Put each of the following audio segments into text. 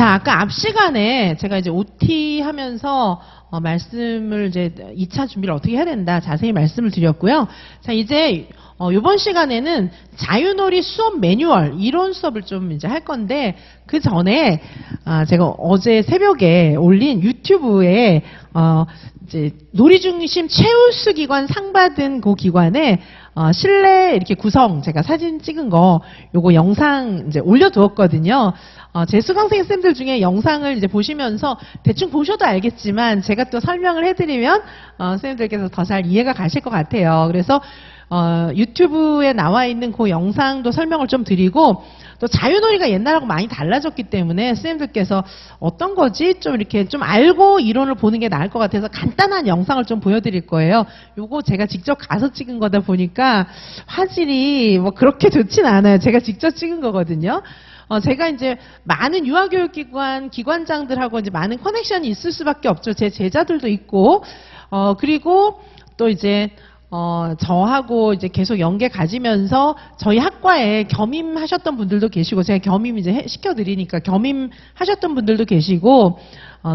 자, 아까 앞 시간에 제가 이제 OT 하면서 말씀을 이제 2차 준비를 어떻게 해야 된다 자세히 말씀을 드렸고요. 자, 이제 이번 시간에는 자유놀이 수업 매뉴얼 이론 수업을 좀 이제 할 건데 그 전에 제가 어제 새벽에 올린 유튜브에 이제 놀이 중심 최우수 기관 상 받은 그 기관에 실내 이렇게 구성 제가 사진 찍은 거 요거 영상 이제 올려두었거든요. 제 수강생 쌤들 중에 영상을 이제 보시면서 대충 보셔도 알겠지만 제가 또 설명을 해드리면 쌤들께서 더 잘 이해가 가실 것 같아요. 그래서 유튜브에 나와 있는 그 영상도 설명을 좀 드리고 또 자유놀이가 옛날하고 많이 달라졌기 때문에 쌤들께서 어떤 거지 좀 이렇게 좀 알고 이론을 보는 게 나을 것 같아서 간단한 영상을 좀 보여드릴 거예요. 요거 제가 직접 가서 찍은 거다 보니까 화질이 뭐 그렇게 좋진 않아요. 제가 직접 찍은 거거든요. 제가 이제 많은 유아교육기관 기관장들하고 이제 많은 커넥션이 있을 수밖에 없죠. 제 제자들도 있고, 그리고 또 이제 저하고 이제 계속 연계 가지면서 저희 학과에 겸임하셨던 분들도 계시고, 제가 겸임 이제 시켜드리니까 겸임하셨던 분들도 계시고,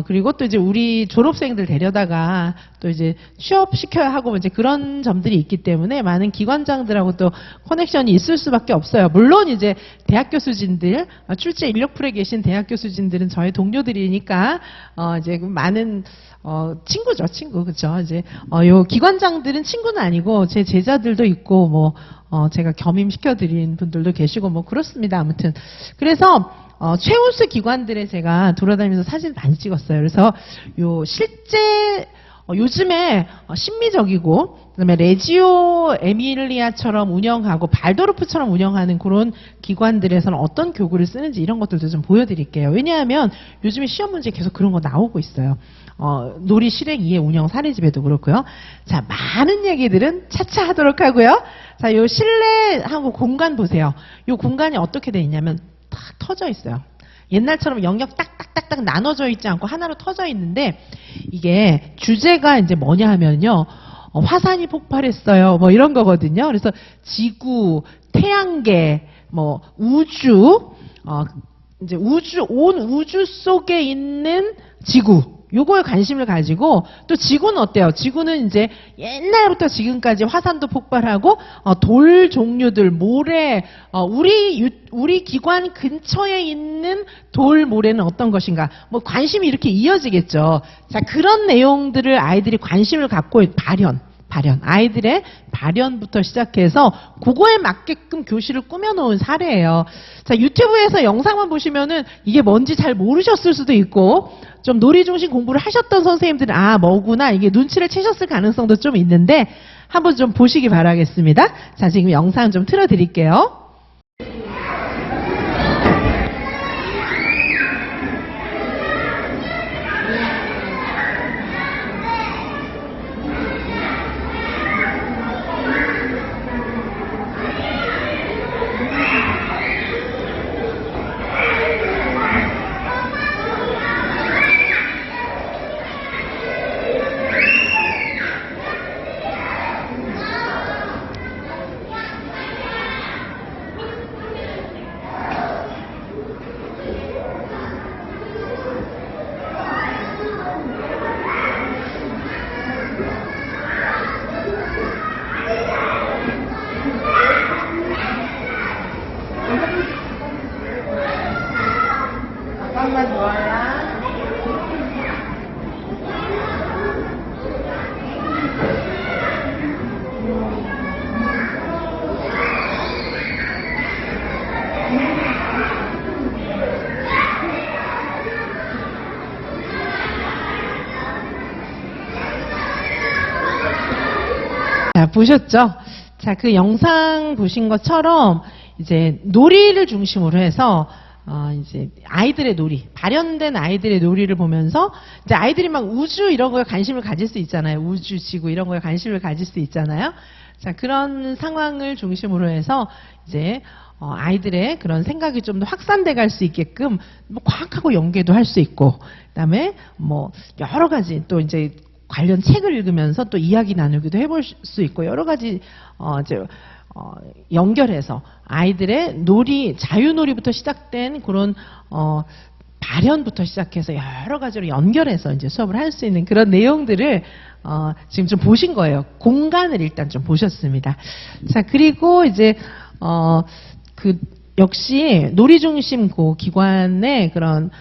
그리고 또 이제 우리 졸업생들 데려다가 또 이제 취업시켜야 하고 이제 그런 점들이 있기 때문에 많은 기관장들하고 또 커넥션이 있을 수밖에 없어요. 물론 이제 대학 교수진들, 출제 인력풀에 계신 대학 교수진들은 저의 동료들이니까, 이제 많은, 친구죠, 친구. 그쵸. 이제, 요 기관장들은 친구는 아니고 제 제자들도 있고, 뭐, 제가 겸임시켜드린 분들도 계시고, 뭐, 그렇습니다. 아무튼. 그래서, 최우수 기관들에 제가 돌아다니면서 사진 많이 찍었어요. 그래서 요 실제 요즘에 심미적이고 그다음에 레지오 에밀리아처럼 운영하고 발도르프처럼 운영하는 그런 기관들에서는 어떤 교구를 쓰는지 이런 것들도 좀 보여드릴게요. 왜냐하면 요즘에 시험 문제 계속 그런 거 나오고 있어요. 놀이 실행 이해 운영 사례집에도 그렇고요. 자, 많은 얘기들은 차차 하도록 하고요. 자, 요 실내하고 공간 보세요. 요 공간이 어떻게 돼 있냐면 탁 터져 있어요. 옛날처럼 영역 딱딱딱딱 나눠져 있지 않고 하나로 터져 있는데 이게 주제가 이제 뭐냐 하면요. 화산이 폭발했어요. 뭐 이런 거거든요. 그래서 지구, 태양계, 뭐 우주, 이제 온 우주 속에 있는 지구. 요거에 관심을 가지고 또 지구는 어때요? 지구는 이제 옛날부터 지금까지 화산도 폭발하고 돌 종류들, 모래, 우리 기관 근처에 있는 돌, 모래는 어떤 것인가? 뭐 관심이 이렇게 이어지겠죠. 자, 그런 내용들을 아이들이 관심을 갖고 발현. 아이들의 발현부터 시작해서 그거에 맞게끔 교실을 꾸며놓은 사례예요. 자, 유튜브에서 영상만 보시면은 이게 뭔지 잘 모르셨을 수도 있고 좀 놀이 중심 공부를 하셨던 선생님들은 뭐구나 이게 눈치를 채셨을 가능성도 좀 있는데 한번 좀 보시기 바라겠습니다. 자, 지금 영상 좀 틀어드릴게요. 잠깐만 좋아요. 자, 보셨죠? 자, 그 영상 보신 것처럼 이제 놀이를 중심으로 해서 이제 아이들의 놀이, 발현된 아이들의 놀이를 보면서 이제 아이들이 막 우주 이런 거에 관심을 가질 수 있잖아요. 우주, 지구 이런 거에 관심을 가질 수 있잖아요. 자, 그런 상황을 중심으로 해서 이제 아이들의 그런 생각이 좀 더 확산돼 갈 수 있게끔 뭐 과학하고 연계도 할 수 있고, 그다음에 뭐 여러 가지 또 이제 관련 책을 읽으면서 또 이야기 나누기도 해볼 수 있고 여러 가지 이제 연결해서 아이들의 놀이, 자유놀이부터 시작된 그런 발현부터 시작해서 여러 가지로 연결해서 이제 수업을 할 수 있는 그런 내용들을 지금 좀 보신 거예요. 공간을 일단 좀 보셨습니다. 자, 그리고 이제 역시 놀이중심 기관의 그런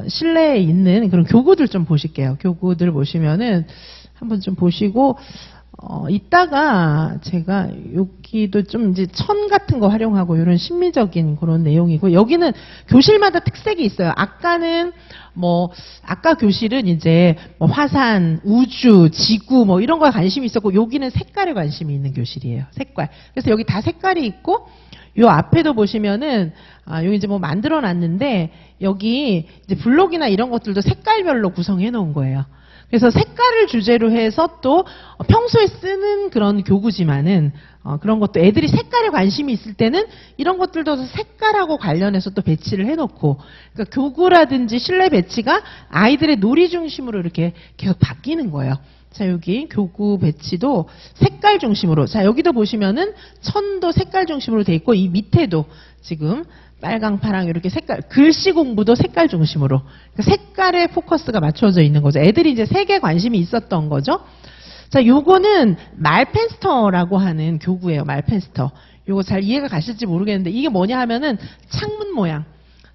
실내에 있는 그런 교구들 좀 보실게요. 교구들 보시면은 한번 좀 보시고 이따가 제가 여기도 좀 이제 천 같은 거 활용하고 이런 심미적인 그런 내용이고, 여기는 교실마다 특색이 있어요. 아까는 아까 교실은 이제 화산, 우주, 지구 이런 거에 관심이 있었고, 여기는 색깔에 관심이 있는 교실이에요. 색깔. 그래서 여기 다 색깔이 있고, 요 앞에도 보시면은 여기 이제 만들어 놨는데, 여기 이제 블록이나 이런 것들도 색깔별로 구성해 놓은 거예요. 그래서 색깔을 주제로 해서 또 평소에 쓰는 그런 교구지만은 그런 것도 애들이 색깔에 관심이 있을 때는 이런 것들도 색깔하고 관련해서 또 배치를 해놓고, 그러니까 교구라든지 실내 배치가 아이들의 놀이 중심으로 이렇게 계속 바뀌는 거예요. 자, 여기 교구 배치도 색깔 중심으로. 자, 여기도 보시면은 천도 색깔 중심으로 돼 있고, 이 밑에도 지금 빨강, 파랑 이렇게 색깔, 글씨 공부도 색깔 중심으로. 그러니까 색깔에 포커스가 맞춰져 있는 거죠. 애들이 이제 색에 관심이 있었던 거죠. 자, 요거는 말펜스터라고 하는 교구예요. 말펜스터. 요거 잘 이해가 가실지 모르겠는데, 이게 뭐냐 하면은 창문 모양.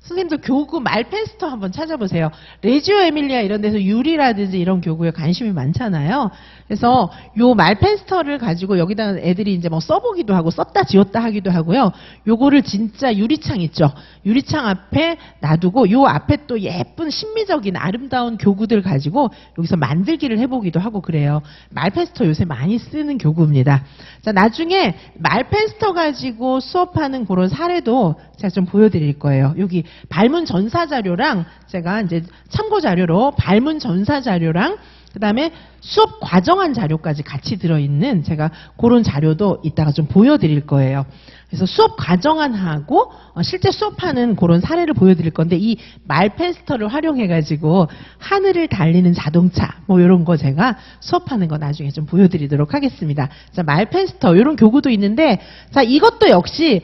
선생님들 교구 말펜스터 한번 찾아보세요. 레지오 에밀리아 이런 데서 유리라든지 이런 교구에 관심이 많잖아요. 그래서 요 말펜스터를 가지고 여기다 애들이 이제 써보기도 하고 썼다 지웠다 하기도 하고요. 요거를 진짜 유리창 있죠. 유리창 앞에 놔두고 요 앞에 또 예쁜 신미적인 아름다운 교구들 가지고 여기서 만들기를 해보기도 하고 그래요. 말펜스터 요새 많이 쓰는 교구입니다. 자, 나중에 말펜스터 가지고 수업하는 그런 사례도 제가 좀 보여드릴 거예요. 여기 발문 전사 자료랑 제가 이제 참고 자료로 발문 전사 자료랑 그다음에 수업 과정한 자료까지 같이 들어있는 제가 그런 자료도 이따가 좀 보여드릴 거예요. 그래서 수업 과정안하고 실제 수업하는 그런 사례를 보여드릴 건데, 이 말펜스터를 활용해가지고 하늘을 달리는 자동차 이런 거 제가 수업하는 거 나중에 좀 보여드리도록 하겠습니다. 자, 말펜스터 이런 교구도 있는데, 자, 이것도 역시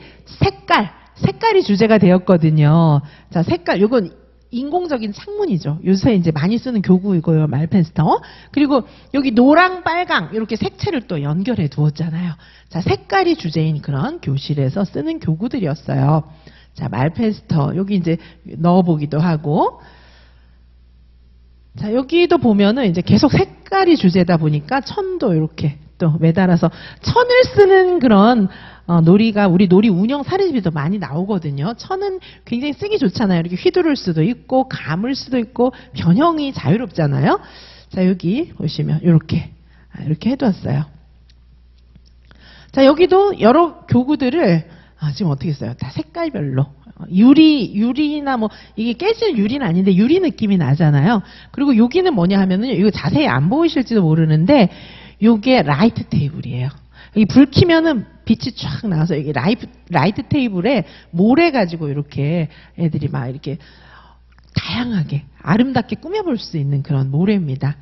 색깔이 주제가 되었거든요. 자, 색깔, 요건 인공적인 창문이죠. 요새 이제 많이 쓰는 교구이고요, 말펜스터. 그리고 여기 노랑, 빨강 이렇게 색채를 또 연결해 두었잖아요. 자, 색깔이 주제인 그런 교실에서 쓰는 교구들이었어요. 자, 말펜스터 여기 이제 넣어보기도 하고. 자, 여기도 보면은 이제 계속 색깔이 주제다 보니까 천도 이렇게 또 매달아서 천을 쓰는 그런 놀이가 우리 놀이 운영 사례집에도 많이 나오거든요. 천은 굉장히 쓰기 좋잖아요. 이렇게 휘두를 수도 있고 감을 수도 있고 변형이 자유롭잖아요. 자, 여기 보시면 이렇게 해두었어요. 자, 여기도 여러 교구들을 지금 어떻게 써요? 다 색깔별로. 유리나 이게 깨질 유리는 아닌데 유리 느낌이 나잖아요. 그리고 여기는 뭐냐 하면은 이거 자세히 안 보이실지도 모르는데 요게 라이트 테이블이에요. 여기 불 켜면은 빛이 쫙 나와서 이게 라이트 테이블에 모래 가지고 이렇게 애들이 막 이렇게 다양하게 아름답게 꾸며볼 수 있는 그런 모래입니다.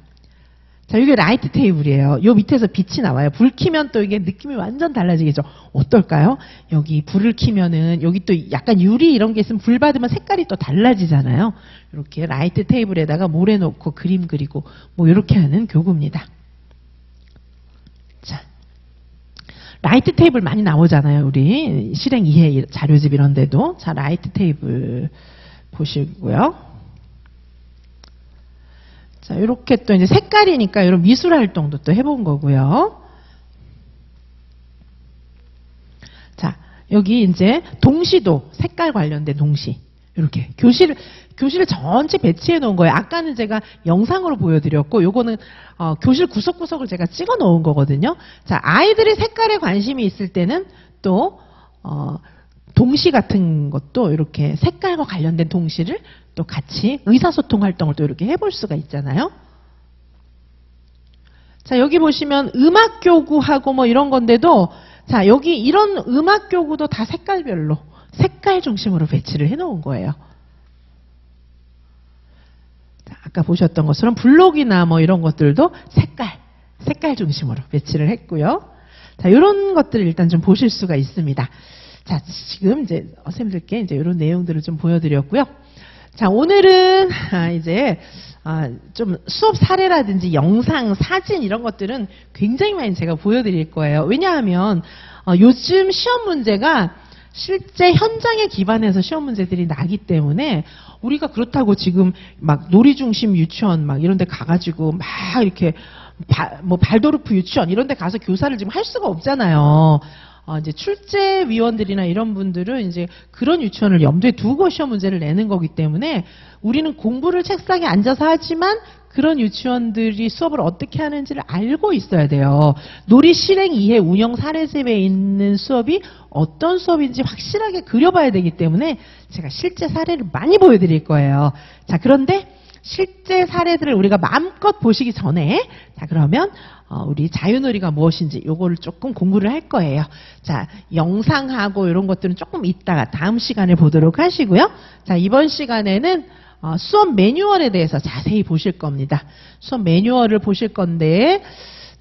자, 이게 라이트 테이블이에요. 요 밑에서 빛이 나와요. 불 켜면 또 이게 느낌이 완전 달라지겠죠. 어떨까요? 여기 불을 켜면은 여기 또 약간 유리 이런 게 있으면 불 받으면 색깔이 또 달라지잖아요. 이렇게 라이트 테이블에다가 모래 놓고 그림 그리고 이렇게 하는 교구입니다. 자, 라이트 테이블 많이 나오잖아요. 우리 실행 이해 자료집 이런 데도. 자, 라이트 테이블 보시고요. 자, 이렇게 또 이제 색깔이니까 이런 미술 활동도 또 해본 거고요. 자, 여기 이제 동시도 색깔 관련된 동시. 이렇게 교실을 전체 배치해 놓은 거예요. 아까는 제가 영상으로 보여드렸고, 요거는 교실 구석구석을 제가 찍어 놓은 거거든요. 자, 아이들이 색깔에 관심이 있을 때는 또 동시 같은 것도 이렇게 색깔과 관련된 동시를 또 같이 의사소통 활동을 또 이렇게 해볼 수가 있잖아요. 자, 여기 보시면 음악교구하고 이런 건데도, 자, 여기 이런 음악교구도 다 색깔별로 색깔 중심으로 배치를 해 놓은 거예요. 자, 아까 보셨던 것처럼 블록이나 이런 것들도 색깔 중심으로 배치를 했고요. 자, 이런 것들을 일단 좀 보실 수가 있습니다. 자, 지금 이제 선생님들께 이제 이런 내용들을 좀 보여드렸고요. 자, 오늘은 이제 좀 수업 사례라든지 영상, 사진 이런 것들은 굉장히 많이 제가 보여드릴 거예요. 왜냐하면 요즘 시험 문제가 실제 현장에 기반해서 시험 문제들이 나기 때문에 우리가 그렇다고 지금 막 놀이중심 유치원 막 이런 데 가가지고 막 이렇게 뭐 발도르프 유치원 이런 데 가서 교사를 지금 할 수가 없잖아요. 이제 출제위원들이나 이런 분들은 이제 그런 유치원을 염두에 두고 시험 문제를 내는 거기 때문에 우리는 공부를 책상에 앉아서 하지만 그런 유치원들이 수업을 어떻게 하는지를 알고 있어야 돼요. 놀이 실행 이해 운영 사례집에 있는 수업이 어떤 수업인지 확실하게 그려봐야 되기 때문에 제가 실제 사례를 많이 보여드릴 거예요. 자, 그런데 실제 사례들을 우리가 마음껏 보시기 전에 자, 그러면 우리 자유놀이가 무엇인지 요거를 조금 공부를 할 거예요. 자, 영상하고 이런 것들은 조금 이따가 다음 시간에 보도록 하시고요. 자, 이번 시간에는 수업 매뉴얼에 대해서 자세히 보실 겁니다. 수업 매뉴얼을 보실 건데,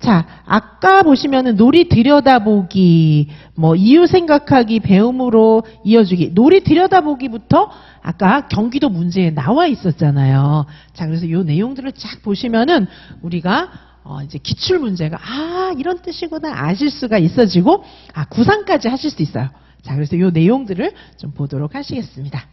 자, 아까 보시면은 놀이 들여다보기, 뭐 이유 생각하기, 배움으로 이어주기, 놀이 들여다보기부터 아까 경기도 문제에 나와 있었잖아요. 자, 그래서 요 내용들을 쫙 보시면은 우리가 이제 기출 문제가 이런 뜻이구나 아실 수가 있어지고 구상까지 하실 수 있어요. 자, 그래서 요 내용들을 좀 보도록 하시겠습니다.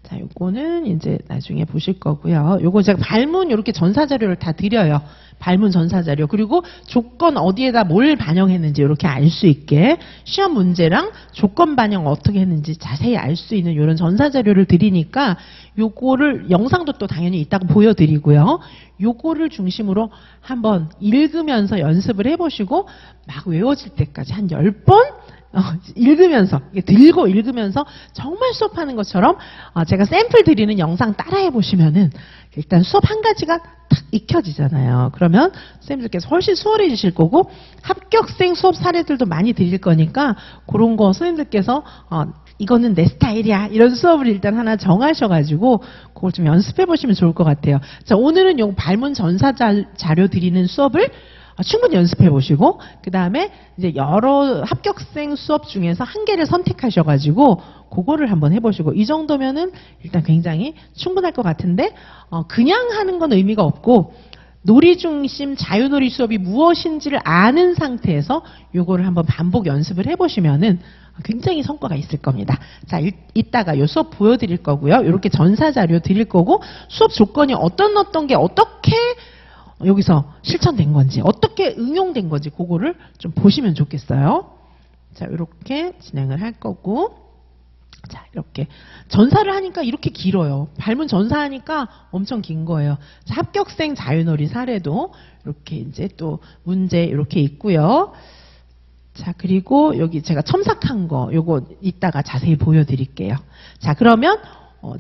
자, 요거는 이제 나중에 보실 거고요. 요거 제가 발문 이렇게 전사자료를 다 드려요. 발문 전사자료. 그리고 조건 어디에다 뭘 반영했는지 이렇게 알 수 있게 시험 문제랑 조건 반영 어떻게 했는지 자세히 알 수 있는 이런 전사자료를 드리니까 요거를 영상도 또 당연히 이따가 보여드리고요. 요거를 중심으로 한번 읽으면서 연습을 해보시고 막 외워질 때까지 한 10번 읽으면서 들고 읽으면서 정말 수업하는 것처럼 제가 샘플 드리는 영상 따라해 보시면은 일단 수업 한 가지가 딱 익혀지잖아요. 그러면 선생님들께서 훨씬 수월해지실 거고 합격생 수업 사례들도 많이 드릴 거니까 그런 거 선생님들께서 이거는 내 스타일이야 이런 수업을 일단 하나 정하셔가지고 그걸 좀 연습해 보시면 좋을 것 같아요. 자, 오늘은 요 발문 전사 자료 드리는 수업을 충분히 연습해 보시고 그 다음에 이제 여러 합격생 수업 중에서 한 개를 선택하셔가지고 그거를 한번 해보시고 이 정도면은 일단 굉장히 충분할 것 같은데 그냥 하는 건 의미가 없고 놀이 중심 자유놀이 수업이 무엇인지를 아는 상태에서 요거를 한번 반복 연습을 해보시면은 굉장히 성과가 있을 겁니다. 자, 이따가 요 수업 보여드릴 거고요. 이렇게 전사 자료 드릴 거고 수업 조건이 어떤 게 어떻게 여기서 실천된 건지 어떻게 응용된 건지 그거를 좀 보시면 좋겠어요. 자, 이렇게 진행을 할 거고 자, 이렇게 전사를 하니까 이렇게 길어요. 발문 전사하니까 엄청 긴 거예요. 자, 합격생 자유놀이 사례도 이렇게 이제 또 문제 이렇게 있고요. 자, 그리고 여기 제가 첨삭한 거 요거 이따가 자세히 보여드릴게요. 자, 그러면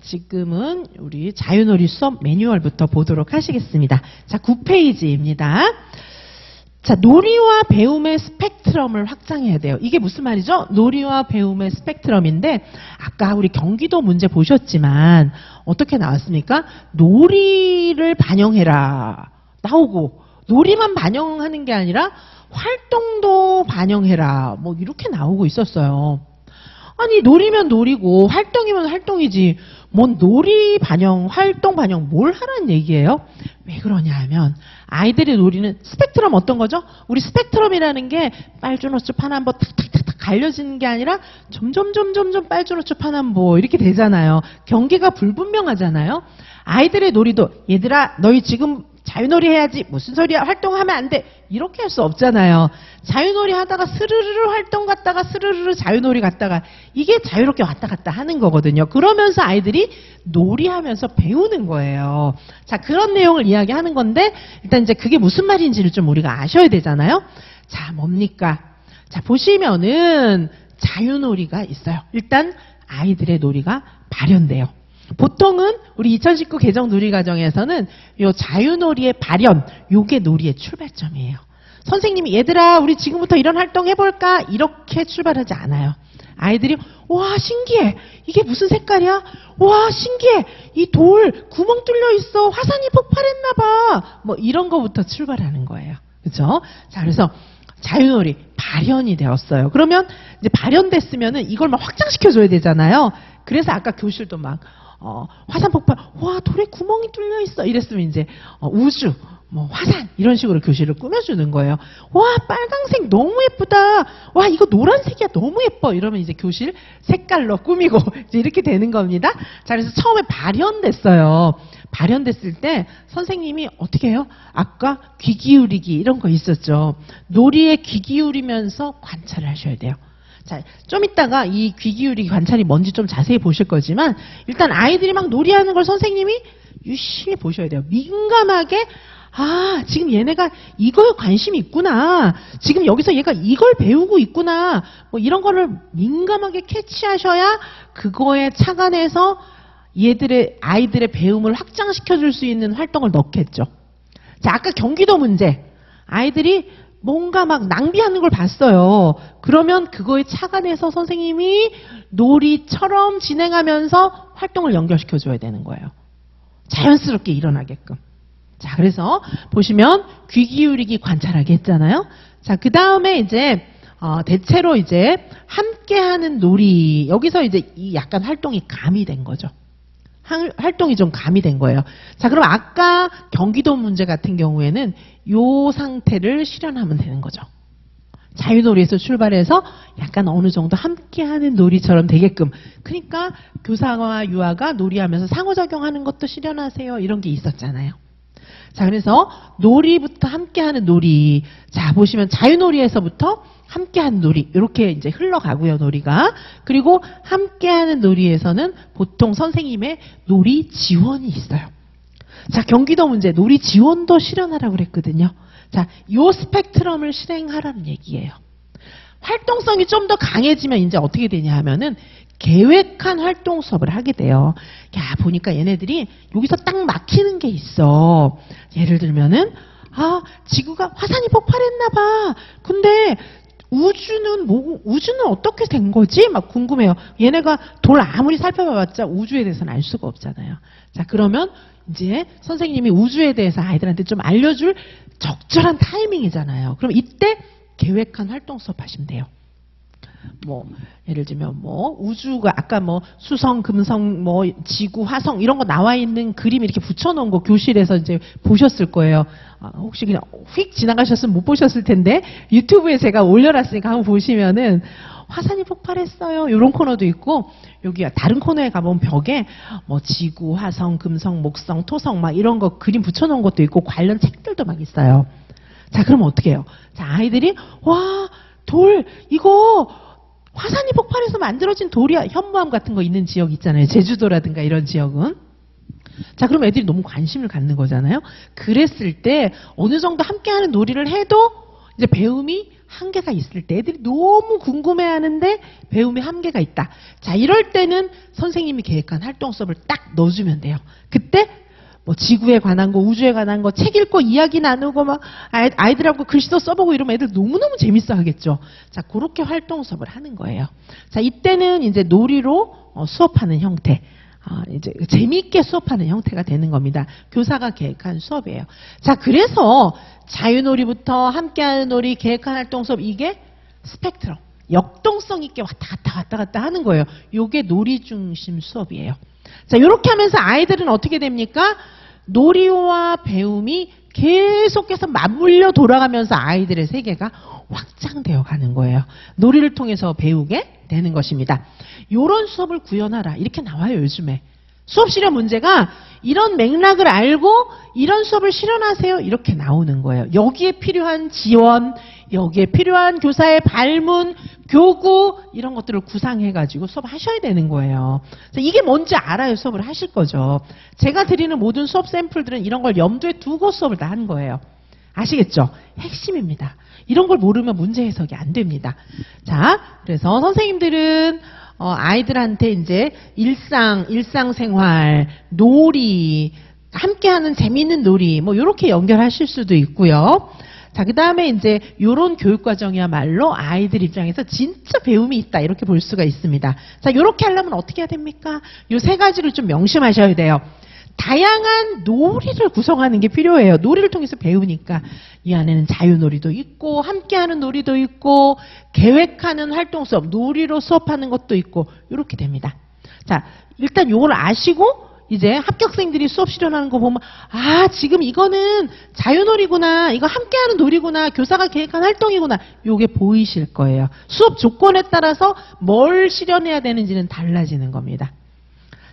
지금은 우리 자유놀이 수업 매뉴얼부터 보도록 하시겠습니다. 자, 9페이지입니다. 자, 놀이와 배움의 스펙트럼을 확장해야 돼요. 이게 무슨 말이죠? 놀이와 배움의 스펙트럼인데 아까 우리 경기도 문제 보셨지만 어떻게 나왔습니까? 놀이를 반영해라 나오고 놀이만 반영하는 게 아니라 활동도 반영해라 뭐 이렇게 나오고 있었어요. 아니 놀이면 놀이고 활동이면 활동이지 뭔 놀이 반영, 활동 반영 뭘 하라는 얘기예요? 왜 그러냐 하면 아이들의 놀이는 스펙트럼 어떤 거죠? 우리 스펙트럼이라는 게 빨주노초 파남보 탁탁탁탁 갈려지는 게 아니라 점점 빨주노초 파남보 이렇게 되잖아요. 경계가 불분명하잖아요. 아이들의 놀이도 얘들아 너희 지금 자유놀이 해야지 무슨 소리야 활동하면 안 돼 이렇게 할 수 없잖아요. 자유놀이 하다가 스르르르 활동 갔다가 스르르르 자유놀이 갔다가 이게 자유롭게 왔다 갔다 하는 거거든요. 그러면서 아이들이 놀이하면서 배우는 거예요. 자, 그런 내용을 이야기하는 건데 일단 이제 그게 무슨 말인지를 좀 우리가 아셔야 되잖아요. 자, 뭡니까? 자, 보시면은 자유놀이가 있어요. 일단 아이들의 놀이가 발현돼요. 보통은 우리 2019 개정 놀이과정에서는 요 자유놀이의 발현, 요게 놀이의 출발점이에요. 선생님이 얘들아 우리 지금부터 이런 활동 해볼까? 이렇게 출발하지 않아요. 아이들이 와 신기해 이게 무슨 색깔이야? 와 신기해 이 돌 구멍 뚫려 있어 화산이 폭발했나 봐 뭐 이런 거부터 출발하는 거예요. 그렇죠? 자, 그래서 자유놀이 발현이 되었어요. 그러면 이제 발현됐으면은 이걸 막 확장시켜줘야 되잖아요. 그래서 아까 교실도 막 화산 폭발, 와 돌에 구멍이 뚫려 있어 이랬으면 이제 우주, 뭐 화산 이런 식으로 교실을 꾸며주는 거예요. 와 빨강색 너무 예쁘다. 와 이거 노란색이야 너무 예뻐. 이러면 이제 교실 색깔로 꾸미고 이제 이렇게 되는 겁니다. 자 그래서 처음에 발현됐어요. 발현됐을 때 선생님이 어떻게 해요? 아까 귀 기울이기 이런 거 있었죠. 놀이에 귀 기울이면서 관찰을 하셔야 돼요. 자, 좀 이따가 이 귀 기울이기 관찰이 뭔지 좀 자세히 보실 거지만 일단 아이들이 막 놀이하는 걸 선생님이 유심히 보셔야 돼요. 민감하게 지금 얘네가 이거에 관심이 있구나. 지금 여기서 얘가 이걸 배우고 있구나. 뭐 이런 거를 민감하게 캐치하셔야 그거에 착안해서 아이들의 배움을 확장시켜 줄 수 있는 활동을 넣겠죠. 자, 아까 경기도 문제. 아이들이 뭔가 막 낭비하는 걸 봤어요. 그러면 그거에 착안해서 선생님이 놀이처럼 진행하면서 활동을 연결시켜 줘야 되는 거예요. 자연스럽게 일어나게끔. 자, 그래서 보시면 귀 기울이기 관찰하기 했잖아요. 자, 그 다음에 이제 대체로 이제 함께하는 놀이. 여기서 이제 이 약간 활동이 가미된 거죠. 활동이 좀 가미된 거예요. 자, 그럼 아까 경기도 문제 같은 경우에는 요 상태를 실현하면 되는 거죠. 자유놀이에서 출발해서 약간 어느 정도 함께하는 놀이처럼 되게끔. 그러니까 교사와 유아가 놀이하면서 상호작용하는 것도 실현하세요. 이런 게 있었잖아요. 자, 그래서 놀이부터 함께하는 놀이. 자, 보시면 자유놀이에서부터 함께하는 놀이. 이렇게 이제 흘러가고요, 놀이가. 그리고 함께하는 놀이에서는 보통 선생님의 놀이 지원이 있어요. 자, 경기도 문제 놀이 지원도 실현하라고 그랬거든요. 자, 요 스펙트럼을 실행하라는 얘기예요. 활동성이 좀 더 강해지면 이제 어떻게 되냐 하면은 계획한 활동 수업을 하게 돼요. 야, 보니까 얘네들이 여기서 딱 막히는 게 있어. 예를 들면은 지구가 화산이 폭발했나 봐. 근데 우주는 어떻게 된 거지? 막 궁금해요. 얘네가 돌 아무리 살펴봐봤자 우주에 대해서는 알 수가 없잖아요. 자, 그러면 이제 선생님이 우주에 대해서 아이들한테 좀 알려줄 적절한 타이밍이잖아요. 그럼 이때 계획한 활동 수업 하시면 돼요. 뭐 예를 들면 뭐 우주가 아까 뭐 수성, 금성, 뭐 지구, 화성 이런 거 나와 있는 그림 이렇게 붙여놓은 거 교실에서 이제 보셨을 거예요. 혹시 그냥 휙 지나가셨으면 못 보셨을 텐데 유튜브에 제가 올려놨으니까 한번 보시면은 화산이 폭발했어요. 이런 코너도 있고 여기 다른 코너에 가보면 벽에 뭐 지구, 화성, 금성, 목성, 토성 막 이런 거 그림 붙여놓은 것도 있고 관련 책들도 막 있어요. 자, 그러면 어떻게 해요? 자, 아이들이 와 돌 이거 화산이 폭발해서 만들어진 돌이야. 현무암 같은 거 있는 지역 있잖아요. 제주도라든가 이런 지역은. 자, 그럼 애들이 너무 관심을 갖는 거잖아요. 그랬을 때 어느 정도 함께하는 놀이를 해도 이제 배움이 한계가 있을 때 애들이 너무 궁금해하는데 배움에 한계가 있다. 자, 이럴 때는 선생님이 계획한 활동 수업을 딱 넣어주면 돼요. 그때 뭐 지구에 관한 거, 우주에 관한 거, 책 읽고 이야기 나누고 막 아이들하고 글씨도 써보고 이러면 애들 너무너무 재밌어 하겠죠. 자, 그렇게 활동 수업을 하는 거예요. 자, 이때는 이제 놀이로 수업하는 형태. 이제 재미있게 수업하는 형태가 되는 겁니다. 교사가 계획한 수업이에요. 자, 그래서 자유놀이부터 함께하는 놀이, 계획한 활동 수업 이게 스펙트럼, 역동성 있게 왔다 갔다 하는 거예요. 이게 놀이 중심 수업이에요. 자, 이렇게 하면서 아이들은 어떻게 됩니까? 놀이와 배움이 계속해서 맞물려 돌아가면서 아이들의 세계가 확장되어 가는 거예요. 놀이를 통해서 배우게 되는 것입니다. 이런 수업을 구현하라. 이렇게 나와요, 요즘에. 수업 실현 문제가 이런 맥락을 알고 이런 수업을 실현하세요. 이렇게 나오는 거예요. 여기에 필요한 지원, 여기에 필요한 교사의 발문, 교구 이런 것들을 구상해가지고 수업하셔야 되는 거예요. 이게 뭔지 알아야 수업을 하실 거죠. 제가 드리는 모든 수업 샘플들은 이런 걸 염두에 두고 수업을 다 하는 거예요. 아시겠죠? 핵심입니다. 이런 걸 모르면 문제 해석이 안 됩니다. 자, 그래서 선생님들은 아이들한테 이제 일상생활, 놀이, 함께하는 재미있는 놀이, 뭐 이렇게 연결하실 수도 있고요. 자, 그 다음에 이제 요런 교육과정이야말로 아이들 입장에서 진짜 배움이 있다 이렇게 볼 수가 있습니다. 자, 요렇게 하려면 어떻게 해야 됩니까? 요 세 가지를 좀 명심하셔야 돼요. 다양한 놀이를 구성하는 게 필요해요. 놀이를 통해서 배우니까 이 안에는 자유놀이도 있고 함께하는 놀이도 있고 계획하는 활동 수업, 놀이로 수업하는 것도 있고 이렇게 됩니다. 자, 일단 요걸 아시고 이제 합격생들이 수업 실현하는 거 보면 아, 지금 이거는 자유놀이구나, 이거 함께하는 놀이구나, 교사가 계획한 활동이구나, 요게 보이실 거예요. 수업 조건에 따라서 뭘 실현해야 되는지는 달라지는 겁니다.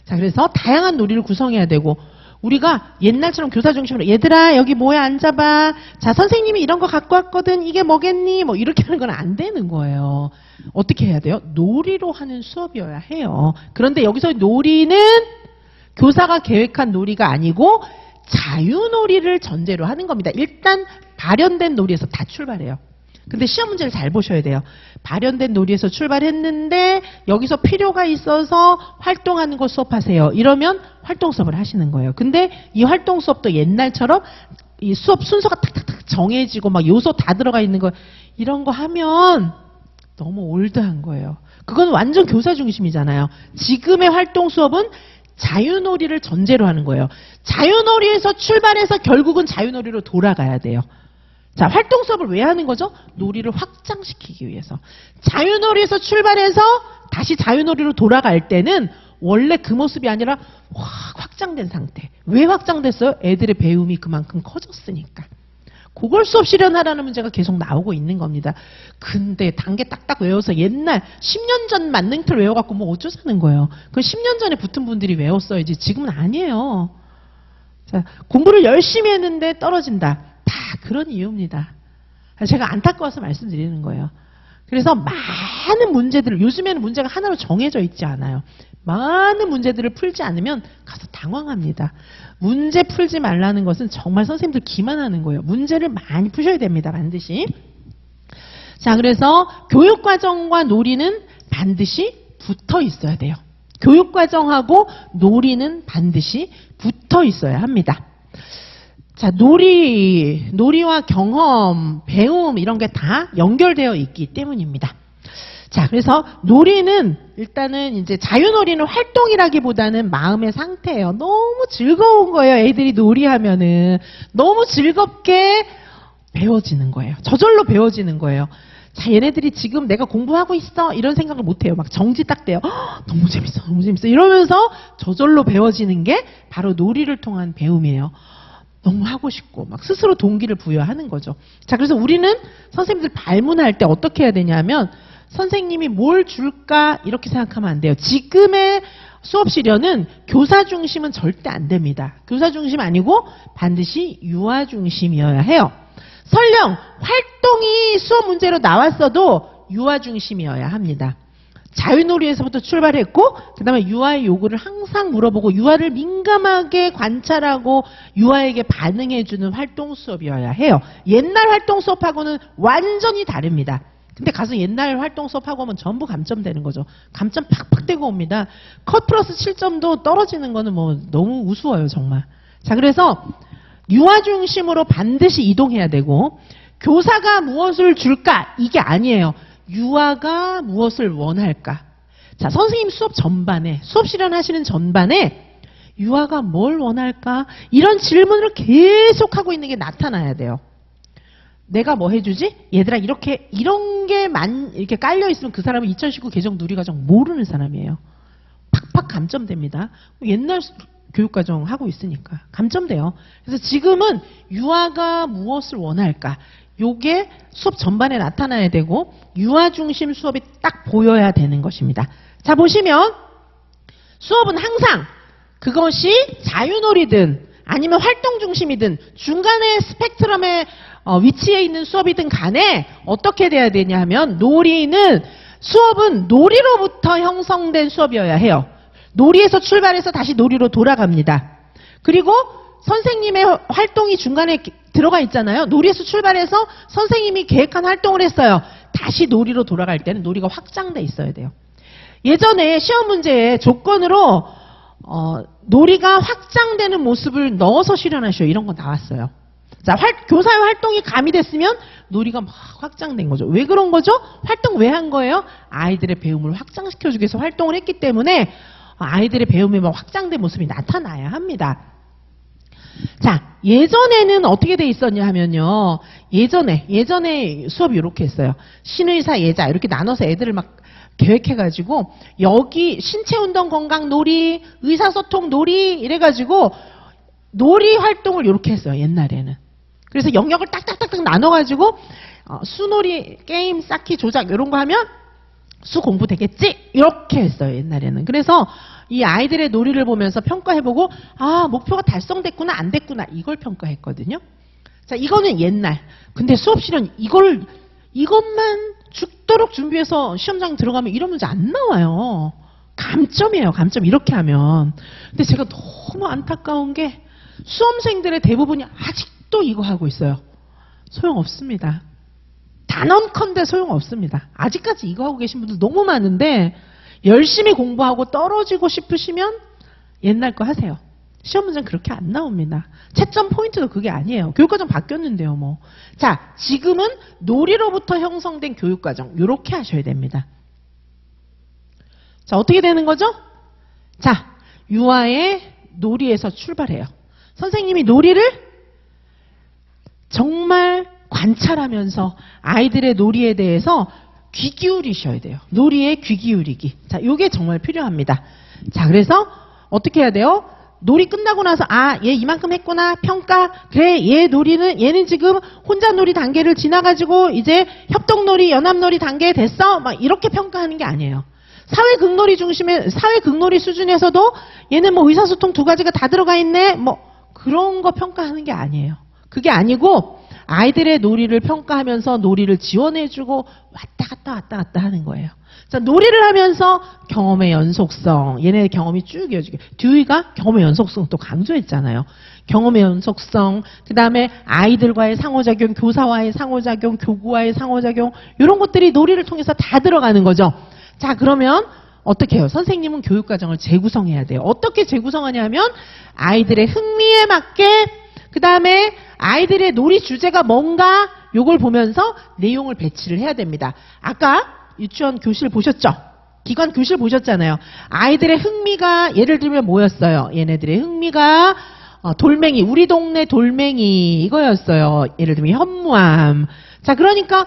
자, 그래서 다양한 놀이를 구성해야 되고 우리가 옛날처럼 교사 중심으로 얘들아 여기 뭐야 앉아봐, 자 선생님이 이런 거 갖고 왔거든, 이게 뭐겠니, 뭐 이렇게 하는 건 안 되는 거예요. 어떻게 해야 돼요? 놀이로 하는 수업이어야 해요. 그런데 여기서 놀이는 교사가 계획한 놀이가 아니고 자유놀이를 전제로 하는 겁니다. 일단 발현된 놀이에서 다 출발해요. 근데 시험 문제를 잘 보셔야 돼요. 발현된 놀이에서 출발했는데 여기서 필요가 있어서 활동하는 거 수업하세요. 이러면 활동 수업을 하시는 거예요. 근데 이 활동 수업도 옛날처럼 이 수업 순서가 탁탁탁 정해지고 막 요소 다 들어가 있는 거 이런 거 하면 너무 올드한 거예요. 그건 완전 교사 중심이잖아요. 지금의 활동 수업은 자유놀이를 전제로 하는 거예요. 자유놀이에서 출발해서 결국은 자유놀이로 돌아가야 돼요. 자, 활동 수업을 왜 하는 거죠? 놀이를 확장시키기 위해서. 자유놀이에서 출발해서 다시 자유놀이로 돌아갈 때는 원래 그 모습이 아니라 확 확장된 상태. 왜 확장됐어요? 애들의 배움이 그만큼 커졌으니까. 그걸 수업 실현하라는 문제가 계속 나오고 있는 겁니다. 근데 단계 딱딱 외워서 옛날 10년 전 만능틀 외워갖고 뭐 어쩌자는 거예요. 그 10년 전에 붙은 분들이 외웠어야지 지금은 아니에요. 자, 공부를 열심히 했는데 떨어진다. 다 그런 이유입니다. 제가 안타까워서 말씀드리는 거예요. 그래서 많은 문제들을, 요즘에는 문제가 하나로 정해져 있지 않아요. 많은 문제들을 풀지 않으면 가서 당황합니다. 문제 풀지 말라는 것은 정말 선생님들 기만하는 거예요. 문제를 많이 푸셔야 됩니다. 반드시. 자, 그래서 교육과정과 놀이는 반드시 붙어 있어야 돼요. 교육과정하고 놀이는 반드시 붙어 있어야 합니다. 자, 놀이와 경험, 배움 이런 게 다 연결되어 있기 때문입니다. 자, 그래서 놀이는 일단은 이제 자유놀이는 활동이라기보다는 마음의 상태예요. 너무 즐거운 거예요. 애들이 놀이하면은 너무 즐겁게 배워지는 거예요. 저절로 배워지는 거예요. 자, 얘네들이 지금 내가 공부하고 있어 이런 생각을 못 해요. 막 정지 딱 돼요. 너무 재밌어, 너무 재밌어 이러면서 저절로 배워지는 게 바로 놀이를 통한 배움이에요. 너무 하고 싶고 막 스스로 동기를 부여하는 거죠. 자, 그래서 우리는 선생님들 발문할 때 어떻게 해야 되냐면 선생님이 뭘 줄까 이렇게 생각하면 안 돼요. 지금의 수업 실현은 교사 중심은 절대 안 됩니다. 교사 중심 아니고 반드시 유아 중심이어야 해요. 설령 활동이 수업 문제로 나왔어도 유아 중심이어야 합니다. 자유놀이에서부터 출발했고 그 다음에 유아의 요구를 항상 물어보고 유아를 민감하게 관찰하고 유아에게 반응해주는 활동 수업이어야 해요. 옛날 활동 수업하고는 완전히 다릅니다. 근데 가서 옛날 활동 수업하고 오면 전부 감점되는 거죠. 감점 팍팍 떼고 옵니다. 컷 플러스 7점도 떨어지는 거는 뭐 너무 우스워요 정말. 자, 그래서 유아 중심으로 반드시 이동해야 되고 교사가 무엇을 줄까 이게 아니에요. 유아가 무엇을 원할까? 자, 선생님 수업 전반에, 수업 실현하시는 전반에 유아가 뭘 원할까? 이런 질문을 계속하고 있는 게 나타나야 돼요. 내가 뭐 해주지? 얘들아, 이런 게 이렇게 깔려있으면 그 사람은 2019 개정 누리과정 모르는 사람이에요. 팍팍 감점됩니다. 옛날 교육과정 하고 있으니까. 감점돼요. 그래서 지금은 유아가 무엇을 원할까? 요게 수업 전반에 나타나야 되고 유아 중심 수업이 딱 보여야 되는 것입니다. 자, 보시면 수업은 항상 그것이 자유놀이든 아니면 활동 중심이든 중간에 스펙트럼에 위치해 있는 수업이든 간에 어떻게 돼야 되냐 하면 수업은 놀이로부터 형성된 수업이어야 해요. 놀이에서 출발해서 다시 놀이로 돌아갑니다. 그리고 선생님의 활동이 중간에 들어가 있잖아요. 놀이에서 출발해서 선생님이 계획한 활동을 했어요. 다시 놀이로 돌아갈 때는 놀이가 확장돼 있어야 돼요. 예전에 시험 문제에 조건으로 놀이가 확장되는 모습을 넣어서 실현하셔 이런 거 나왔어요. 자, 교사의 활동이 가미됐으면 놀이가 막 확장된 거죠. 왜 그런 거죠? 활동 왜 한 거예요? 아이들의 배움을 확장시켜주기 위해서 활동을 했기 때문에 아이들의 배움이 막 확장된 모습이 나타나야 합니다. 자, 예전에는 어떻게 돼 있었냐 하면요. 예전에 수업이 이렇게 했어요. 신의사, 예자 이렇게 나눠서 애들을 막 계획해가지고 여기 신체운동 건강 놀이, 의사소통 놀이 이래가지고 놀이 활동을 이렇게 했어요. 옛날에는. 그래서 영역을 딱딱딱딱 나눠가지고 수놀이, 게임, 쌓기, 조작 이런 거 하면 수 공부 되겠지? 이렇게 했어요. 옛날에는. 그래서 이 아이들의 놀이를 보면서 평가해보고 목표가 달성됐구나 안 됐구나 이걸 평가했거든요. 자, 이거는 옛날. 근데 수업실은 이것만 죽도록 준비해서 시험장 들어가면 이런 문제 안 나와요. 감점이에요. 감점 이렇게 하면. 근데 제가 너무 안타까운 게 수험생들의 대부분이 아직도 이거 하고 있어요. 소용없습니다. 단언컨대 소용없습니다. 아직까지 이거 하고 계신 분들 너무 많은데 열심히 공부하고 떨어지고 싶으시면 옛날 거 하세요. 시험 문제는 그렇게 안 나옵니다. 채점 포인트도 그게 아니에요. 교육과정 바뀌었는데요, 뭐. 자, 지금은 놀이로부터 형성된 교육과정. 요렇게 하셔야 됩니다. 자, 어떻게 되는 거죠? 자, 유아의 놀이에서 출발해요. 선생님이 놀이를 정말 관찰하면서 아이들의 놀이에 대해서 귀 기울이셔야 돼요. 놀이에 귀 기울이기. 자, 요게 정말 필요합니다. 자, 그래서 어떻게 해야 돼요? 놀이 끝나고 나서 얘 이만큼 했구나 평가. 그래, 얘는 지금 혼자 놀이 단계를 지나가지고 이제 협동놀이, 연합놀이 단계에 됐어. 막 이렇게 평가하는 게 아니에요. 사회극놀이 수준에서도 얘는 뭐 의사소통 2가지가 다 들어가 있네. 뭐 그런 거 평가하는 게 아니에요. 그게 아니고 아이들의 놀이를 평가하면서 놀이를 지원해주고 왔다 갔다 하는 거예요. 자, 놀이를 하면서 경험의 연속성, 얘네 경험이 쭉 이어지게. 듀이가 경험의 연속성 또 강조했잖아요. 경험의 연속성, 그 다음에 아이들과의 상호작용, 교사와의 상호작용, 교구와의 상호작용, 이런 것들이 놀이를 통해서 다 들어가는 거죠. 자, 그러면 어떻게 해요? 선생님은 교육과정을 재구성해야 돼요. 어떻게 재구성하냐면 아이들의 흥미에 맞게, 그 다음에 아이들의 놀이 주제가 뭔가 요걸 보면서 내용을 배치를 해야 됩니다. 아까 유치원 교실 보셨죠? 기관 교실 보셨잖아요. 아이들의 흥미가 예를 들면 뭐였어요? 얘네들의 흥미가 돌멩이, 우리 동네 돌멩이 이거였어요. 예를 들면 현무암. 자, 그러니까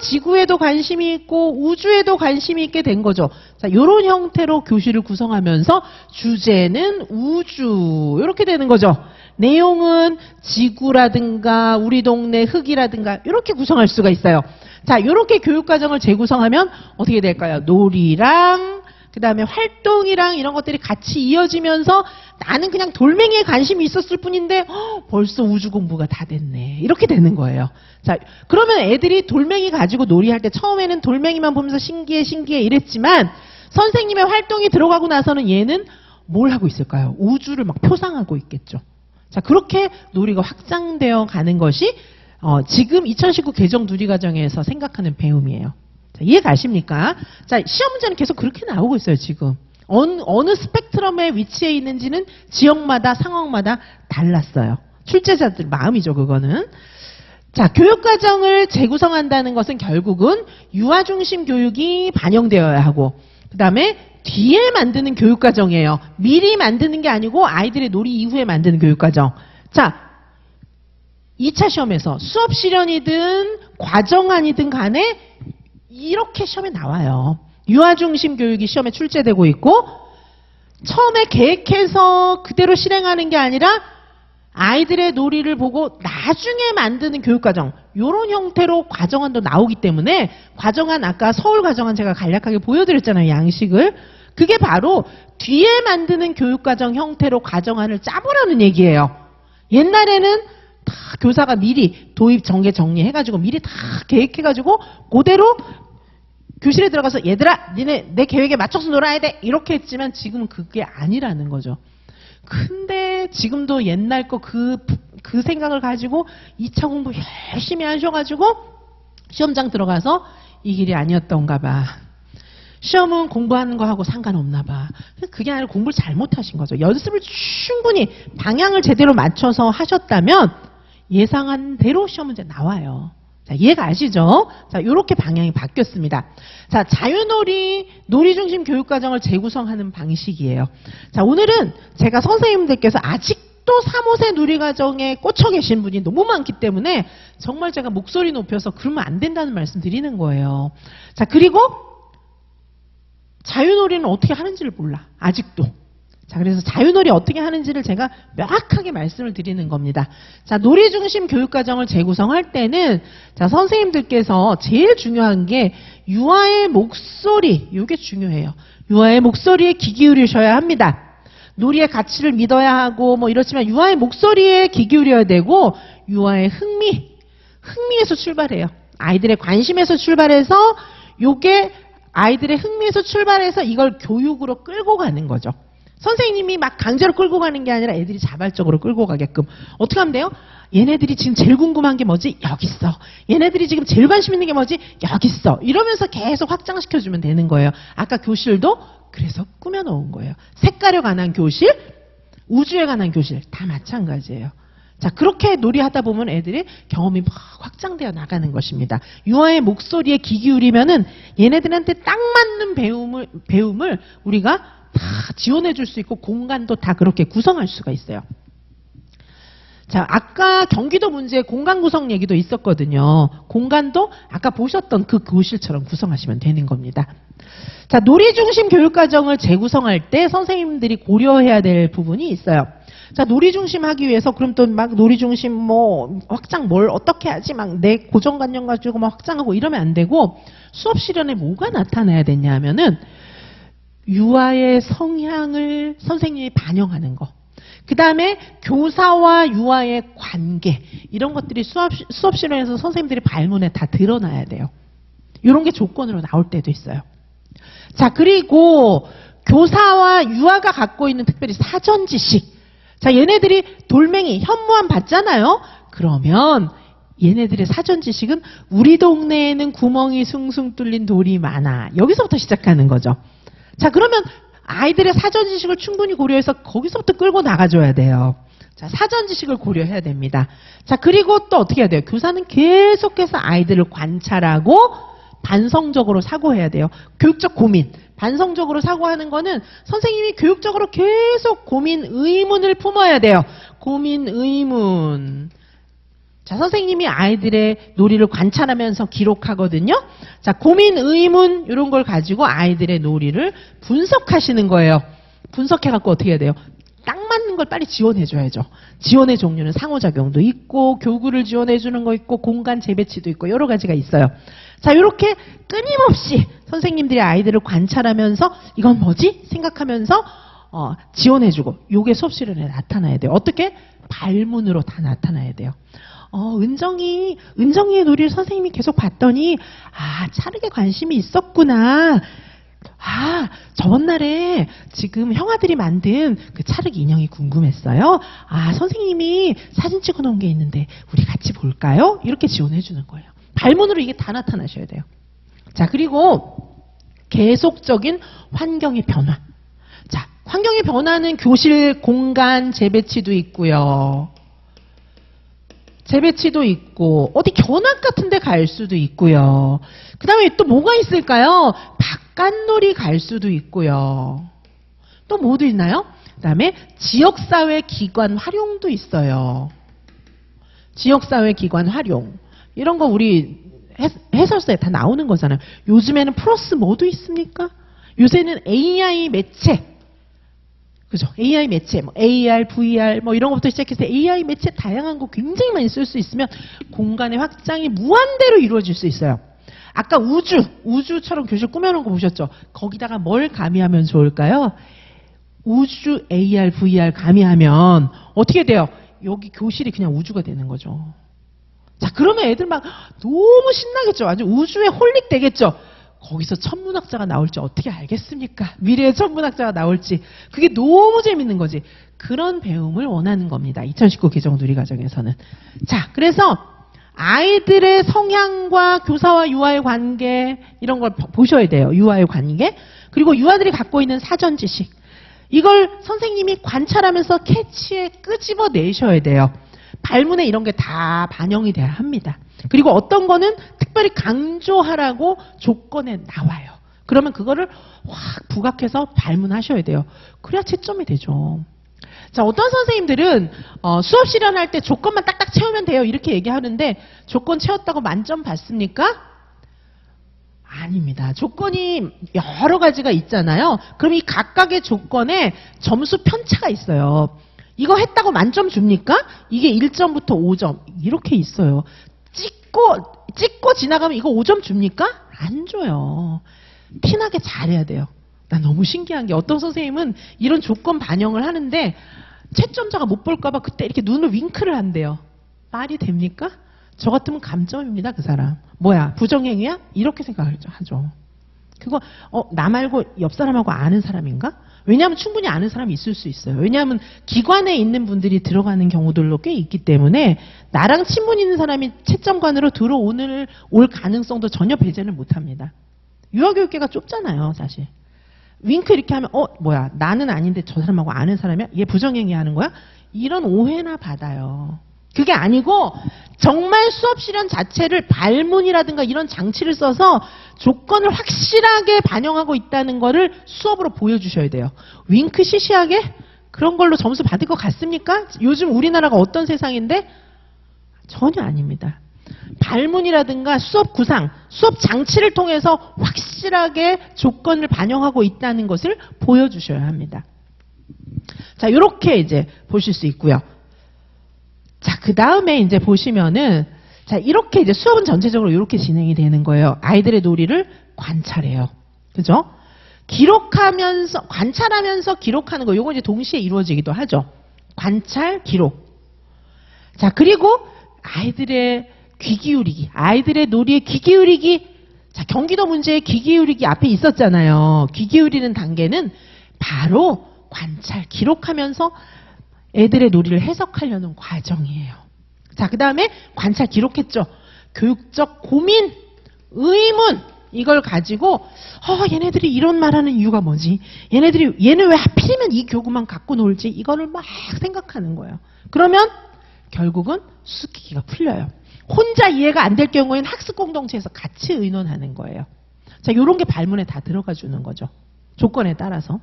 지구에도 관심이 있고 우주에도 관심이 있게 된 거죠. 자, 요런 형태로 교실을 구성하면서 주제는 우주 이렇게 되는 거죠. 내용은 지구라든가 우리 동네 흙이라든가 이렇게 구성할 수가 있어요. 자, 이렇게 교육과정을 재구성하면 어떻게 될까요? 놀이랑 그 다음에 활동이랑 이런 것들이 같이 이어지면서 나는 그냥 돌멩이에 관심이 있었을 뿐인데 벌써 우주 공부가 다 됐네. 이렇게 되는 거예요. 자, 그러면 애들이 돌멩이 가지고 놀이할 때 처음에는 돌멩이만 보면서 신기해 이랬지만 선생님의 활동이 들어가고 나서는 얘는 뭘 하고 있을까요? 우주를 막 표상하고 있겠죠. 자, 그렇게 놀이가 확장되어 가는 것이 지금 2019 개정 누리과정에서 생각하는 배움이에요. 자, 이해가십니까? 자, 시험 문제는 계속 그렇게 나오고 있어요, 지금. 어느 스펙트럼에 위치해 있는지는 지역마다 상황마다 달랐어요. 출제자들 마음이죠, 그거는. 자, 교육과정을 재구성한다는 것은 결국은 유아중심 교육이 반영되어야 하고, 그 다음에 뒤에 만드는 교육과정이에요. 미리 만드는 게 아니고 아이들의 놀이 이후에 만드는 교육과정. 자, 2차 시험에서 수업 실현이든 과정안이든 간에 이렇게 시험에 나와요. 유아중심 교육이 시험에 출제되고 있고 처음에 계획해서 그대로 실행하는 게 아니라 아이들의 놀이를 보고 나중에 만드는 교육과정, 이런 형태로 과정안도 나오기 때문에 과정안, 아까 서울 과정안 제가 간략하게 보여드렸잖아요, 양식을. 그게 바로 뒤에 만드는 교육과정 형태로 과정안을 짜보라는 얘기예요. 옛날에는 다 교사가 미리 도입, 전개, 정리해가지고 미리 다 계획해가지고 그대로 교실에 들어가서 얘들아 니네 내 계획에 맞춰서 놀아야 돼 이렇게 했지만 지금은 그게 아니라는 거죠. 근데 지금도 옛날 거 그 생각을 가지고 2차 공부 열심히 하셔가지고 시험장 들어가서 이 길이 아니었던가 봐. 시험은 공부하는 거하고 상관없나 봐. 그게 아니라 공부를 잘못하신 거죠. 연습을 충분히 방향을 제대로 맞춰서 하셨다면 예상한 대로 시험 문제 나와요. 자, 이해가 아시죠? 자, 요렇게 방향이 바뀌었습니다. 자, 자유놀이, 놀이중심 교육과정을 재구성하는 방식이에요. 자, 오늘은 제가 선생님들께서 아직도 아직도 3호세 누리과정에 꽂혀 계신 분이 너무 많기 때문에 정말 제가 목소리 높여서 그러면 안 된다는 말씀 드리는 거예요. 자, 그리고 자유놀이는 어떻게 하는지를 몰라. 아직도. 자, 그래서 자유놀이 어떻게 하는지를 제가 명확하게 말씀을 드리는 겁니다. 자, 놀이 중심 교육과정을 재구성할 때는 자, 선생님들께서 제일 중요한 게 유아의 목소리, 이게 중요해요. 유아의 목소리에 귀 기울이셔야 합니다. 놀이의 가치를 믿어야 하고 뭐 이렇지만 유아의 목소리에 귀 기울여야 되고 유아의 흥미에서 출발해요. 아이들의 관심에서 출발해서 요게 아이들의 흥미에서 출발해서 이걸 교육으로 끌고 가는 거죠. 선생님이 막 강제로 끌고 가는 게 아니라 애들이 자발적으로 끌고 가게끔. 어떻게 하면 돼요? 얘네들이 지금 제일 궁금한 게 뭐지? 여기 있어. 얘네들이 지금 제일 관심 있는 게 뭐지? 여기 있어. 이러면서 계속 확장시켜주면 되는 거예요. 아까 교실도 그래서 꾸며놓은 거예요. 색깔에 관한 교실, 우주에 관한 교실 다 마찬가지예요. 자, 그렇게 놀이하다 보면 애들이 경험이 막 확장되어 나가는 것입니다. 유아의 목소리에 귀 기울이면은 얘네들한테 딱 맞는 배움을 우리가 다 지원해 줄 수 있고 공간도 다 그렇게 구성할 수가 있어요. 자, 아까 경기도 문제 공간 구성 얘기도 있었거든요. 공간도 아까 보셨던 그 교실처럼 구성하시면 되는 겁니다. 자, 놀이 중심 교육과정을 재구성할 때 선생님들이 고려해야 될 부분이 있어요. 자, 놀이 중심 하기 위해서 그럼 또 막 놀이 중심 뭐 확장 뭘 어떻게 하지 막 내 고정관념 가지고 막 확장하고 이러면 안 되고 수업 실현에 뭐가 나타나야 되냐 하면은 유아의 성향을 선생님이 반영하는 거. 그 다음에 교사와 유아의 관계. 이런 것들이 수업 실현에서 선생님들이 발문에 다 드러나야 돼요. 이런 게 조건으로 나올 때도 있어요. 자, 그리고 교사와 유아가 갖고 있는 특별히 사전 지식. 자, 얘네들이 돌멩이, 현무암 봤잖아요? 그러면 얘네들의 사전 지식은 우리 동네에는 구멍이 숭숭 뚫린 돌이 많아. 여기서부터 시작하는 거죠. 자, 그러면 아이들의 사전 지식을 충분히 고려해서 거기서부터 끌고 나가줘야 돼요. 자, 사전 지식을 고려해야 됩니다. 자, 그리고 또 어떻게 해야 돼요? 교사는 계속해서 아이들을 관찰하고 반성적으로 사고해야 돼요. 교육적 고민. 반성적으로 사고하는 거는 선생님이 교육적으로 계속 고민, 의문을 품어야 돼요. 고민, 의문. 자, 선생님이 아이들의 놀이를 관찰하면서 기록하거든요. 자, 고민, 의문 이런 걸 가지고 아이들의 놀이를 분석하시는 거예요. 분석해갖고 어떻게 해야 돼요? 딱 맞는 걸 빨리 지원해줘야죠. 지원의 종류는 상호작용도 있고 교구를 지원해주는 거 있고 공간 재배치도 있고 여러 가지가 있어요. 자, 이렇게 끊임없이 선생님들이 아이들을 관찰하면서 이건 뭐지? 생각하면서 지원해주고 요게 수업 실현에 나타나야 돼요. 어떻게? 발문으로 다 나타나야 돼요. 은정이의 놀이를 선생님이 계속 봤더니 차르게 관심이 있었구나. 저번 날에 지금 형아들이 만든 그 차르기 인형이 궁금했어요. 선생님이 사진 찍어 놓은 게 있는데 우리 같이 볼까요? 이렇게 지원해 주는 거예요. 발문으로 이게 다 나타나셔야 돼요. 자, 그리고 계속적인 환경의 변화. 자, 환경의 변화는 교실 공간 재배치도 있고요. 재배치도 있고 어디 견학 같은 데 갈 수도 있고요. 그 다음에 또 뭐가 있을까요? 바깥놀이 갈 수도 있고요. 또 뭐도 있나요? 그 다음에 지역사회 기관 활용도 있어요. 지역사회 기관 활용. 이런 거 우리 해설서에 다 나오는 거잖아요. 요즘에는 플러스 뭐도 있습니까? 요새는 AI 매체. 그죠? AI 매체, AR, VR, 이런 것부터 시작해서 AI 매체 다양한 거 굉장히 많이 쓸 수 있으면 공간의 확장이 무한대로 이루어질 수 있어요. 아까 우주처럼 교실 꾸며놓은 거 보셨죠? 거기다가 뭘 가미하면 좋을까요? 우주, AR, VR 가미하면 어떻게 돼요? 여기 교실이 그냥 우주가 되는 거죠. 자, 그러면 애들 막 너무 신나겠죠? 아주 우주에 홀릭 되겠죠? 거기서 천문학자가 나올지 어떻게 알겠습니까? 미래의 천문학자가 나올지. 그게 너무 재밌는 거지. 그런 배움을 원하는 겁니다. 2019 개정 누리과정에서는. 자, 그래서 아이들의 성향과 교사와 유아의 관계 이런 걸 보셔야 돼요. 유아의 관계. 그리고 유아들이 갖고 있는 사전 지식. 이걸 선생님이 관찰하면서 캐치에 끄집어내셔야 돼요. 발문에 이런 게 다 반영이 돼야 합니다. 그리고 어떤 거는 특별히 강조하라고 조건에 나와요. 그러면 그거를 확 부각해서 발문하셔야 돼요. 그래야 채점이 되죠. 자, 어떤 선생님들은 수업 실현할 때 조건만 딱딱 채우면 돼요 이렇게 얘기하는데 조건 채웠다고 만점 받습니까? 아닙니다. 조건이 여러 가지가 있잖아요. 그럼 이 각각의 조건에 점수 편차가 있어요. 이거 했다고 만점 줍니까? 이게 1점부터 5점 이렇게 있어요. 찍고 지나가면 이거 5점 줍니까? 안 줘요. 티나게 잘해야 돼요. 나 너무 신기한 게 어떤 선생님은 이런 조건 반영을 하는데 채점자가 못 볼까봐 그때 이렇게 눈을 윙크를 한대요. 말이 됩니까? 저 같으면 감점입니다. 그 사람. 뭐야 부정행위야? 이렇게 생각하죠. 그거 나 말고 옆 사람하고 아는 사람인가? 왜냐하면 충분히 아는 사람이 있을 수 있어요. 왜냐하면 기관에 있는 분들이 들어가는 경우들도 꽤 있기 때문에 나랑 친분 있는 사람이 채점관으로 올 가능성도 전혀 배제를 못합니다. 유아교육계가 좁잖아요. 사실. 윙크 이렇게 하면 뭐야 나는 아닌데 저 사람하고 아는 사람이야? 얘 부정행위 하는 거야? 이런 오해나 받아요. 그게 아니고 정말 수업 실현 자체를 발문이라든가 이런 장치를 써서 조건을 확실하게 반영하고 있다는 거를 수업으로 보여주셔야 돼요. 윙크 시시하게 그런 걸로 점수 받을 것 같습니까? 요즘 우리나라가 어떤 세상인데? 전혀 아닙니다. 발문이라든가 수업 구상, 수업 장치를 통해서 확실하게 조건을 반영하고 있다는 것을 보여주셔야 합니다. 자, 이렇게 이제 보실 수 있고요. 자, 그 다음에 이제 보시면은, 자, 이렇게 이제 수업은 전체적으로 이렇게 진행이 되는 거예요. 아이들의 놀이를 관찰해요. 그죠? 관찰하면서 기록하는 거, 요거 이제 동시에 이루어지기도 하죠. 관찰, 기록. 자, 그리고 아이들의 귀 기울이기, 아이들의 놀이에 귀 기울이기. 자, 경기도 문제에 귀 기울이기 앞에 있었잖아요. 귀 기울이는 단계는 바로 관찰, 기록하면서 애들의 놀이를 해석하려는 과정이에요. 자, 그 다음에 관찰 기록했죠. 교육적 고민, 의문 이걸 가지고 얘네들이 이런 말하는 이유가 뭐지? 얘는 왜 하필이면 이 교구만 갖고 놀지? 이거를 막 생각하는 거예요. 그러면 결국은 수수께끼가 풀려요. 혼자 이해가 안 될 경우에는 학습 공동체에서 같이 의논하는 거예요. 자, 요런 게 발문에 다 들어가 주는 거죠. 조건에 따라서.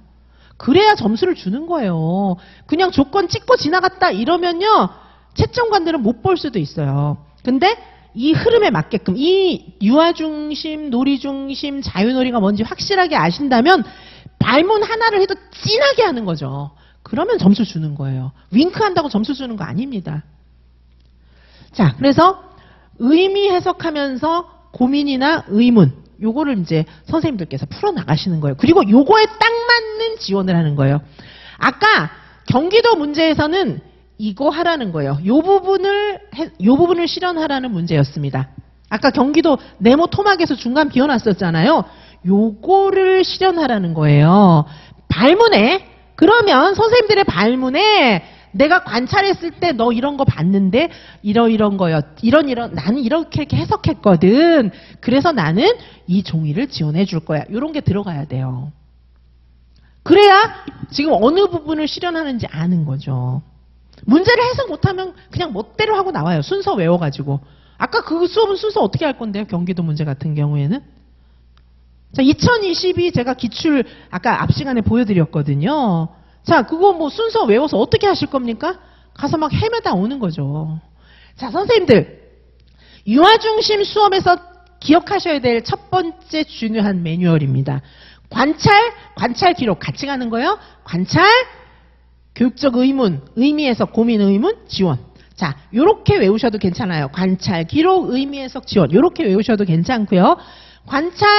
그래야 점수를 주는 거예요. 그냥 조건 찍고 지나갔다 이러면요. 채점관들은 못 볼 수도 있어요. 근데 이 흐름에 맞게끔 이 유아중심, 놀이중심, 자유놀이가 뭔지 확실하게 아신다면 발문 하나를 해도 진하게 하는 거죠. 그러면 점수 주는 거예요. 윙크한다고 점수 주는 거 아닙니다. 자, 그래서 의미 해석하면서 고민이나 의문 요거를 이제 선생님들께서 풀어나가시는 거예요. 그리고 요거에 딱 맞는 지원을 하는 거예요. 아까 경기도 문제에서는 이거 하라는 거예요. 요 부분을 실현하라는 문제였습니다. 아까 경기도 네모 토막에서 중간 비워놨었잖아요. 요거를 실현하라는 거예요. 발문에, 그러면 선생님들의 발문에 내가 관찰했을 때 너 이런 거 봤는데 이런 거요. 나는 이렇게 해석했거든. 그래서 나는 이 종이를 지원해 줄 거야. 이런 게 들어가야 돼요. 그래야 지금 어느 부분을 실현하는지 아는 거죠. 문제를 해석 못하면 그냥 멋대로 하고 나와요. 순서 외워가지고. 아까 그 수업은 순서 어떻게 할 건데요? 경기도 문제 같은 경우에는. 자, 2022 제가 기출 아까 앞 시간에 보여드렸거든요. 자, 그거 뭐 순서 외워서 어떻게 하실 겁니까? 가서 막 헤매다 오는 거죠. 자, 선생님들. 유아중심 수업에서 기억하셔야 될 첫 번째 중요한 매뉴얼입니다. 관찰 기록 같이 가는 거예요. 관찰, 교육적 의문, 의미 해석, 고민, 의문, 지원. 자, 요렇게 외우셔도 괜찮아요. 관찰, 기록, 의미 해석, 지원. 요렇게 외우셔도 괜찮고요. 관찰,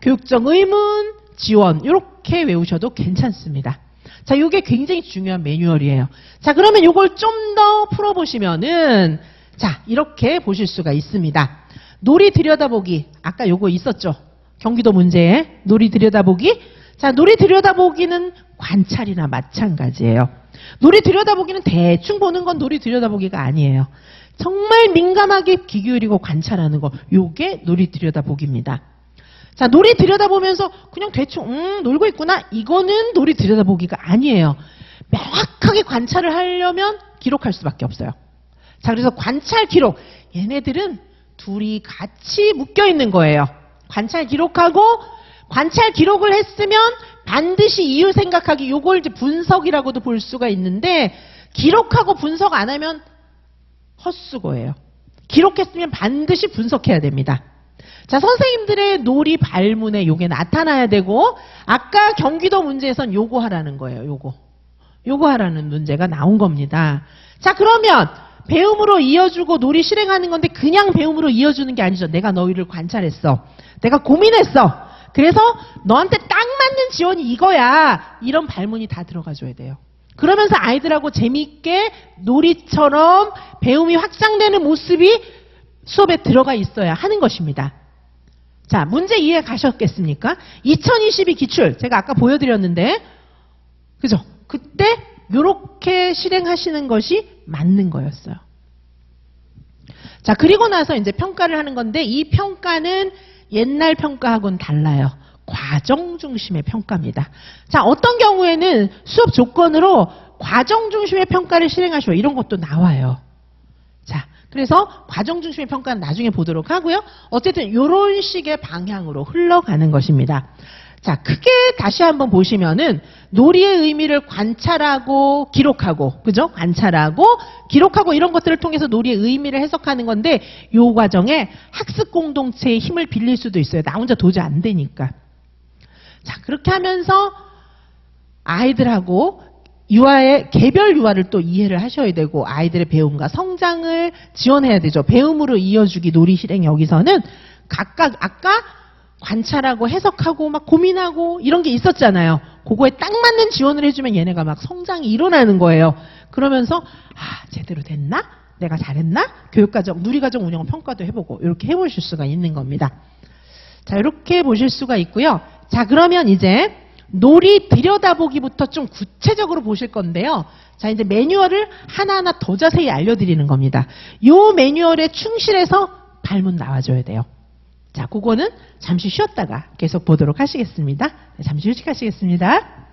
교육적 의문, 지원. 요렇게 외우셔도 괜찮습니다. 자, 요게 굉장히 중요한 매뉴얼이에요. 자, 그러면 요걸 좀 더 풀어보시면은, 자, 이렇게 보실 수가 있습니다. 놀이 들여다보기. 아까 요거 있었죠? 경기도 문제에. 놀이 들여다보기. 자, 놀이 들여다보기는 관찰이나 마찬가지예요. 놀이 들여다보기는 대충 보는 건 놀이 들여다보기가 아니에요. 정말 민감하게 귀 기울이고 관찰하는 거. 요게 놀이 들여다보기입니다. 자, 놀이 들여다보면서 그냥 대충 놀고 있구나. 이거는 놀이 들여다보기가 아니에요. 명확하게 관찰을 하려면 기록할 수밖에 없어요. 자, 그래서 관찰 기록. 얘네들은 둘이 같이 묶여 있는 거예요. 관찰 기록하고 관찰 기록을 했으면 반드시 이유 생각하기, 요걸 이제 분석이라고도 볼 수가 있는데, 기록하고 분석 안 하면 헛수고예요. 기록했으면 반드시 분석해야 됩니다. 자, 선생님들의 놀이 발문에 요게 나타나야 되고, 아까 경기도 문제에선 요거 하라는 거예요. 요거 하라는 문제가 나온 겁니다. 자, 그러면 배움으로 이어주고 놀이 실행하는 건데 그냥 배움으로 이어주는 게 아니죠. 내가 너희를 관찰했어. 내가 고민했어. 그래서 너한테 딱 맞는 지원이 이거야. 이런 발문이 다 들어가줘야 돼요. 그러면서 아이들하고 재미있게 놀이처럼 배움이 확장되는 모습이 수업에 들어가 있어야 하는 것입니다. 자, 문제 이해 가셨겠습니까? 2022 기출 제가 아까 보여드렸는데, 그죠? 그때 요렇게 실행하시는 것이 맞는 거였어요. 자, 그리고 나서 이제 평가를 하는 건데, 이 평가는 옛날 평가하고는 달라요. 과정 중심의 평가입니다. 자, 어떤 경우에는 수업 조건으로 과정 중심의 평가를 실행하시오. 이런 것도 나와요. 자, 그래서 과정 중심의 평가는 나중에 보도록 하고요. 어쨌든 이런 식의 방향으로 흘러가는 것입니다. 자, 크게 다시 한번 보시면은 놀이의 의미를 관찰하고 기록하고, 그죠? 관찰하고 기록하고 이런 것들을 통해서 놀이의 의미를 해석하는 건데, 이 과정에 학습 공동체의 힘을 빌릴 수도 있어요. 나 혼자 도저히 안 되니까. 자, 그렇게 하면서 아이들하고 개별 유아를 또 이해를 하셔야 되고, 아이들의 배움과 성장을 지원해야 되죠. 배움으로 이어주기 놀이 실행, 여기서는 각각 아까 관찰하고 해석하고 막 고민하고 이런 게 있었잖아요. 그거에 딱 맞는 지원을 해주면 얘네가 막 성장이 일어나는 거예요. 그러면서 제대로 됐나? 내가 잘했나? 교육과정, 누리과정 운영 평가도 해보고 이렇게 해보실 수가 있는 겁니다. 자, 이렇게 보실 수가 있고요. 자, 그러면 이제 놀이 들여다보기부터 좀 구체적으로 보실 건데요. 자, 이제 매뉴얼을 하나하나 더 자세히 알려드리는 겁니다. 이 매뉴얼에 충실해서 발문 나와줘야 돼요. 자, 그거는 잠시 쉬었다가 계속 보도록 하시겠습니다. 네, 잠시 휴식하시겠습니다.